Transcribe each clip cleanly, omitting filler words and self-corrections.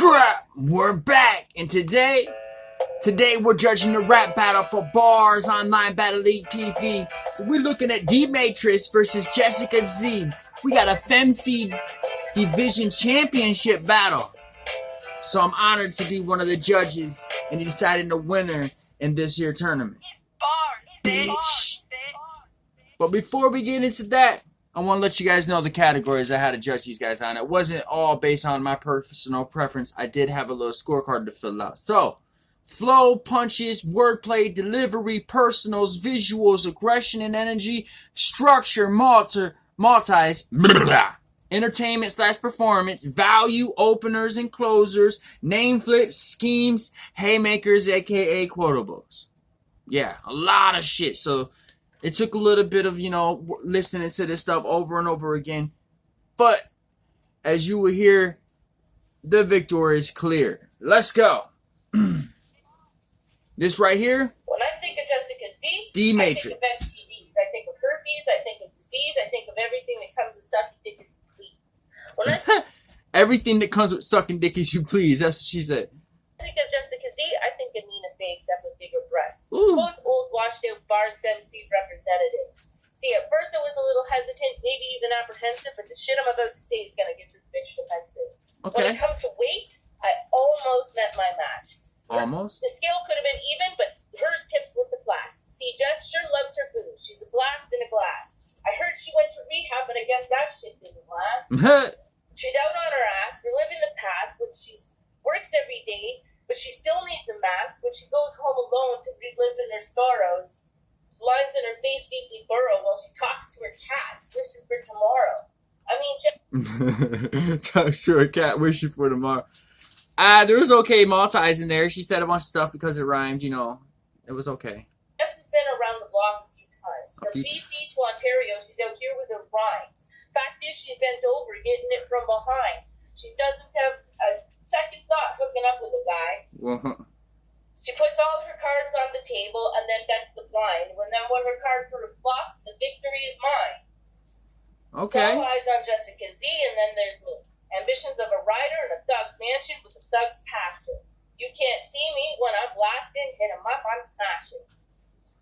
ScRAP, we're back, and today we're judging the rap battle for B.A.R.Z Online Battle League TV. So we're looking at Deematrix versus Jess Zee. We got a Femcee Division Championship Battle. So I'm honored to be one of the judges and deciding the winner in this here tournament. Bitch. But before we get into that, I want to let you guys know the categories I had to judge these guys on. It wasn't all based on my personal preference. I did have a little scorecard to fill out. So, flow, punches, wordplay, delivery, personals, visuals, aggression and energy, structure, multis, entertainment / performance, value, openers and closers, name flips, schemes, haymakers, aka quotables. Yeah, a lot of shit. So, it took a little bit of, listening to this stuff over and over again. But, as you will hear, the victory is clear. Let's go. This right here. When I think of Jessica Zee, Deematrix. I think of STDs. I think of herpes. I think of disease. I think of everything that comes with sucking dick as you please. When I everything that comes with sucking dick as you please. That's what she said. think of Jessica Zee, I think of Nina Faye, except with bigger breasts. Ooh. Both old, washed-out B.A.R.Z Femcee representatives. See, at first I was a little hesitant, maybe even apprehensive, but the shit I'm about to say is going to get this bitch defensive. When Okay. it comes to weight, I almost met my match. Almost. The scale could have been even, but hers tips with the flask. See, Jess sure loves her food. She's a blast in a glass. I heard she went to rehab, but I guess that shit didn't last. She's out on her ass, reliving the past when she works every day, but she still needs a mask when she goes home alone to relive in her sorrows. Lines in her face deeply burrow while she talks to her cat, wishing for tomorrow. I mean, Talks to a cat wishing for tomorrow. There was okay multis in there. She said a bunch of stuff because it rhymed, It was okay. Jess has been around the block a few times. From BC to Ontario, she's out here with her rhymes. Fact is, she's bent over, getting it from behind. She doesn't have a second thought hooking up with a guy. She puts all her cards on the table and then bets the blind. When her cards sort of flop, the victory is mine. Okay. So eyes on Jessica Zee, and then there's me. Ambitions of a rider in a thug's mansion with a thug's passion. You can't see me when I'm blasting, hit 'em up, I'm smashing.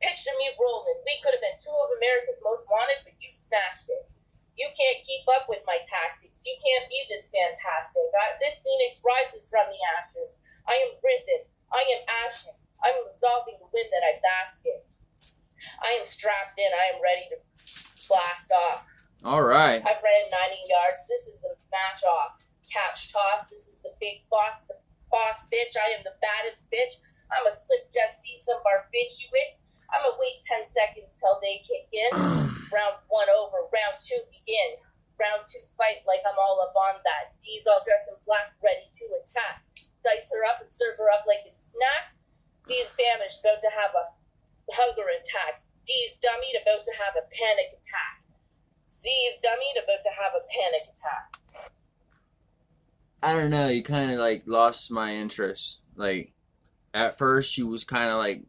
Picture me rolling. We could have been two of America's most wanted, but you smashed it. You can't keep up with my tactics. You can't be this fantastic. This phoenix rises from the ashes. I am risen. I am ashen. I'm absolving the wind that I bask in. I am strapped in. I am ready to blast off. All right. I've ran 90 yards. This is the match off. Catch toss. This is the big boss, the boss bitch. I am the baddest bitch. I'm a slip Jess Zee, some barbiturates. I'm going to wait 10 seconds till they kick in. Round 1 over. Round 2 begin. Round 2 fight like I'm all up on that. D's all dressed in black, ready to attack. Dice her up and serve her up like a snack. D's famished, about to have a hunger attack. D's dummied, about to have a panic attack. Z's dummied, about to have a panic attack. I don't know. You kind of lost my interest. At first you was kind of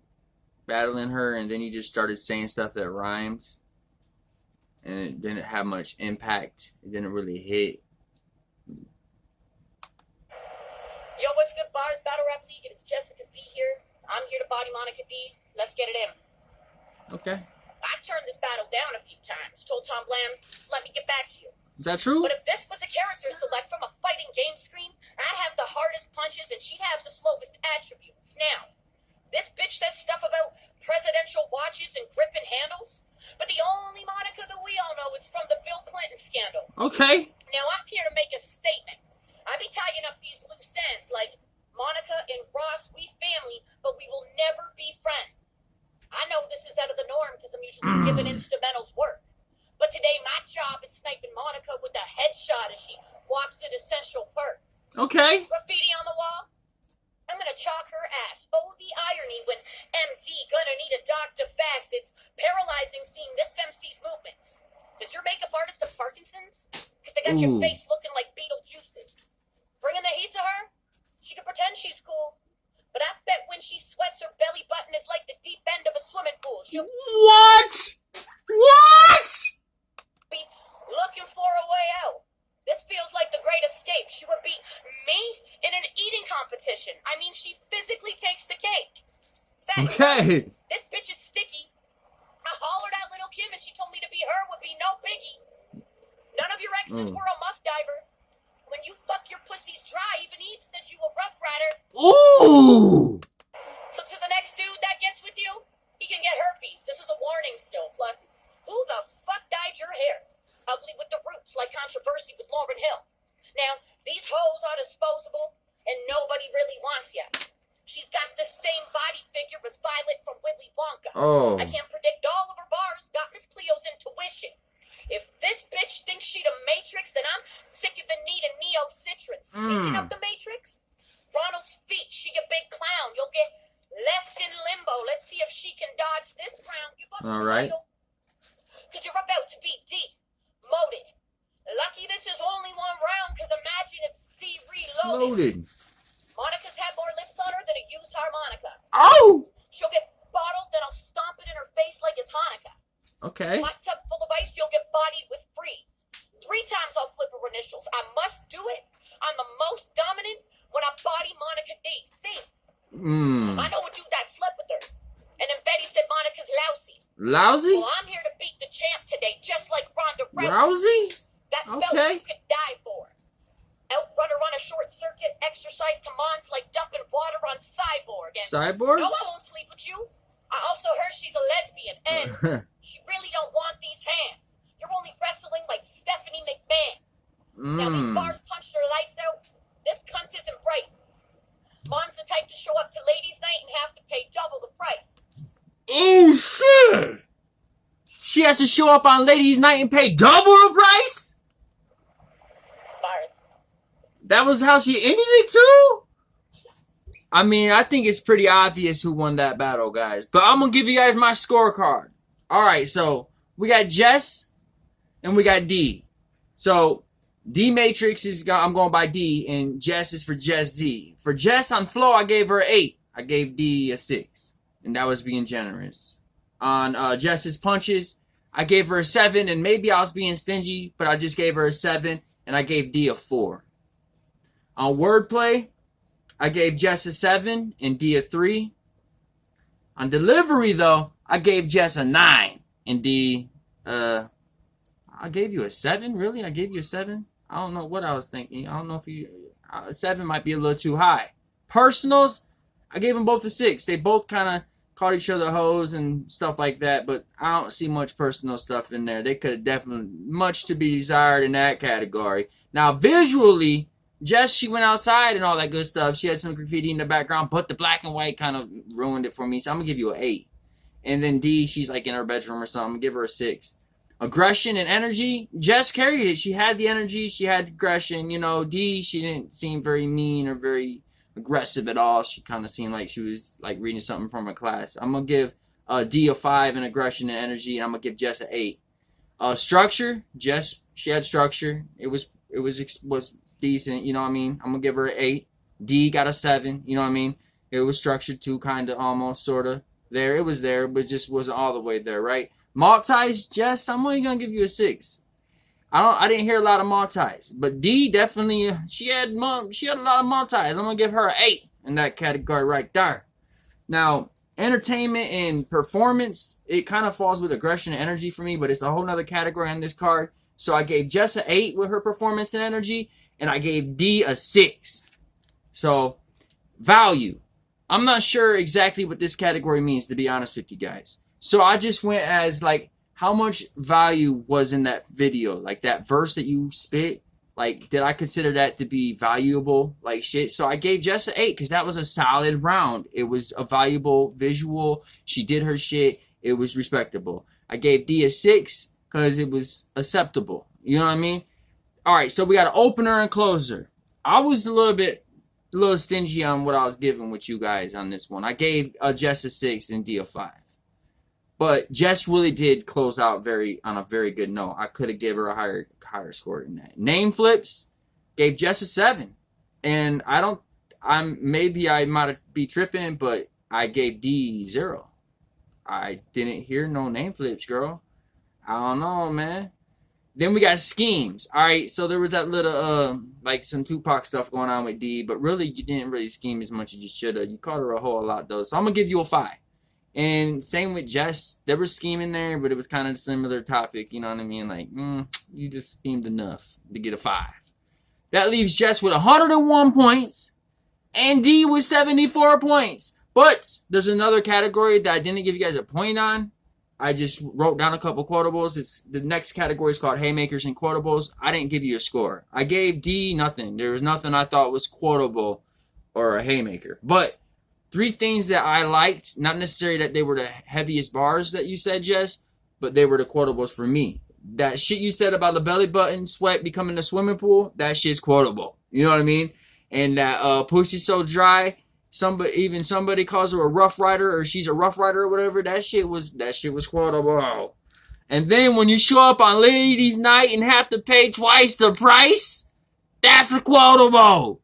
battling her, and then you just started saying stuff that rhymed, and it didn't have much impact. It didn't really hit. Yo, what's good, B.A.R.Z Battle Rap League? It's Jessica Zee here. I'm here to body Monica D. Let's get it in. Okay. I turned this battle down a few times. Told Tom Blam, let me get back to you. Is that true? But if this was a character select from a fighting game screen, I'd have the hardest punches and she'd have the slowest attributes. Now, this bitch says stuff about presidential watches and gripping handles, but the only Monica that we all know is from the Bill Clinton scandal. Okay. Now, I'm here to make a statement. I be tying up these loose ends like Monica and Ross, we family, but we will never be friends. I know this is out of the norm because I'm usually giving instrumentals work. But today my job is sniping Monica with a headshot as she walks into Central Park. Okay. Graffiti on the wall? I'm gonna chalk her ass. Oh, the irony when MD gonna need a doctor fast. It's paralyzing seeing this Femcee's movements. Does your makeup artist have Parkinson's? Because they got your face looking like Beetlejuice's. Bringing the heat to her? She can pretend she's cool. But I bet when she sweats, her belly button is like the deep end of a swimming pool. She'll What? What? be looking for a way out. This feels like the great escape. She would beat me in an eating competition. I mean, she physically takes the cake. Fact, Okay. this bitch is sticky. I hollered at Little Kim and she told me to be her would be no biggie. None of your exes were a muff diver. When you fuck your pussies dry, even Eve says you a rough rider. Ooh. So to the next dude that gets with you, he can get herpes. This is a warning still. Plus, who the fuck dyed your hair? Ugly with the roots, like controversy with Lauryn Hill. Now, these hoes are disposable, and nobody really wants ya. She's got the same body figure as Violet from Willy Wonka. Oh. I can't predict all of her bars. Got Miss Cleo's intuition. If this bitch thinks she the Matrix, then I'm sick of the need of Neo Citron. Speaking of the Matrix, Ronald's feet, she a big clown. You'll get left in limbo. Let's see if she can dodge this round. Give up All right. Because you're about to be demoted. Lucky this is only one round, because imagine if Z reloaded. Loaded. Monica's had more lips on her than a used harmonica. Oh. She'll get bottled, then I'll stomp it in her face like it's Hanukkah. Okay. Hot tub full of ice, you'll get bodied with freeze. 3 times I'll flip her initials. I must do it. I'm the most dominant when I body Monica D. See? I know a dude that slept with her. And then Betty said Monica's lousy. Lousy? Well, I'm here to beat the champ today, just like Ronda Rousey. Rousey? That belt you could die for. Outrun her on a short circuit, exercise commands like dumping water on Cyborg. And Cyborg? no, I won't sleep with you. I also heard she's a lesbian, and she really don't want these hands. You're only wrestling like Stephanie McMahon. Now, these bars punched her lights out. This cunt isn't bright. Mom's the type to show up to ladies' night and have to pay double the price. Oh, shit! She has to show up on ladies' night and pay double the price? B.A.R.Z. That was how she ended it, too? I mean, I think it's pretty obvious who won that battle, guys. But I'm going to give you guys my scorecard. All right, so we got Jess and we got D. So Deematrix is, I'm going by D, and Jess is for Jess Zee. For Jess on flow, I gave her an 8. I gave D a 6, and that was being generous. On Jess's punches, I gave her a 7, and maybe I was being stingy, but I just gave her a 7, and I gave D a 4. On wordplay, I gave Jess a 7 and D a 3. On delivery, though, I gave Jess a 9 and D, I gave you a 7? Really? I gave you a 7? I don't know what I was thinking. I don't know if you... 7 might be a little too high. Personals, I gave them both a 6. They both kind of called each other hoes and stuff like that, but I don't see much personal stuff in there. They could have definitely... Much to be desired in that category. Now, visually, Jess, she went outside and all that good stuff. She had some graffiti in the background, but the black and white kind of ruined it for me, so I'm going to give you an 8. And then D, she's like in her bedroom or something. I'm going to give her a 6. Aggression and energy, Jess carried it. She had the energy. She had aggression. You know, D, she didn't seem very mean or very aggressive at all. She kind of seemed like she was like reading something from a class. I'm going to give D a 5 in aggression and energy, and I'm going to give Jess an 8. Structure, Jess, she had structure. It was decent, you know what I mean? I'm going to give her an 8. D got a 7, you know what I mean? It was structured too, kind of, almost, sort of. There, it was there, but just wasn't all the way there, right? Multis, Jess, I'm only going to give you a 6. I didn't hear a lot of multis, but D definitely, she had a lot of multis. I'm going to give her an 8 in that category right there. Now, entertainment and performance, it kind of falls with aggression and energy for me, but it's a whole nother category on this card. So I gave Jess an 8 with her performance and energy, and I gave D a 6. So, value. I'm not sure exactly what this category means, to be honest with you guys. So I just went as, like, how much value was in that video? Like, that verse that you spit, like, did I consider that to be valuable? Like, shit. So I gave Jess an 8 because that was a solid round. It was a valuable visual. She did her shit. It was respectable. I gave D a 6 because it was acceptable. You know what I mean? All right, so we got an opener and closer. I was a little stingy on what I was giving with you guys on this one. I gave Jess a 6 and D a 5. But Jess really did close out on a very good note. I could have given her a higher score than that. Name flips, gave Jess a 7. And maybe I might be tripping, but I gave D 0. I didn't hear no name flips, girl. I don't know, man. Then we got schemes. All right, so there was that little like some Tupac stuff going on with D, but really you didn't really scheme as much as you should have. You caught her a whole lot though, so I'm gonna give you a 5. And same with Jess, there was scheming there, but it was kind of a similar topic. You know what I mean? Like, you just schemed enough to get a 5. That leaves Jess with 101 points, and D with 74 points. But there's another category that I didn't give you guys a point on. I just wrote down a couple quotables. The next category is called Haymakers and Quotables. I didn't give you a score. I gave D nothing. There was nothing I thought was quotable or a haymaker. But 3 things that I liked, not necessarily that they were the heaviest bars that you said, Jess, but they were the quotables for me. That shit you said about the belly button sweat becoming a swimming pool, that shit's quotable. You know what I mean? And that pussy's so dry. Somebody calls her a rough rider, or she's a rough rider or whatever. That shit was quotable. And then when you show up on ladies' night and have to pay twice the price, that's a quotable.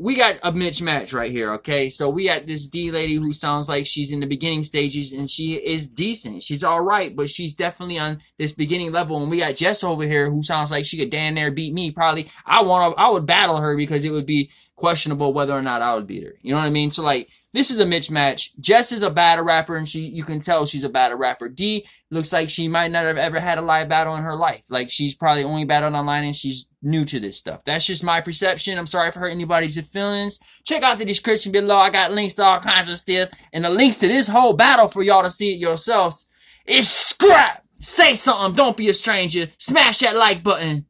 We got a mismatch right here, okay? So we got this D lady who sounds like she's in the beginning stages, and she is decent. She's all right, but she's definitely on this beginning level. And we got Jess over here who sounds like she could damn near beat me. Probably, I would battle her because it would be questionable whether or not I would beat her. You know what I mean? So like, this is a mismatch. Jess is a battle rapper, and you can tell she's a battle rapper. D looks like she might not have ever had a live battle in her life. Like, she's probably only battled online, and she's new to this stuff. That's just my perception. I'm sorry if I hurt anybody's feelings. Check out the description below. I got links to all kinds of stuff, and the links to this whole battle for y'all to see it yourselves. It's scrap. Say something. Don't be a stranger. Smash that like button.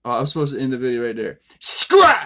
Oh, I was supposed to end the video right there. Scrap.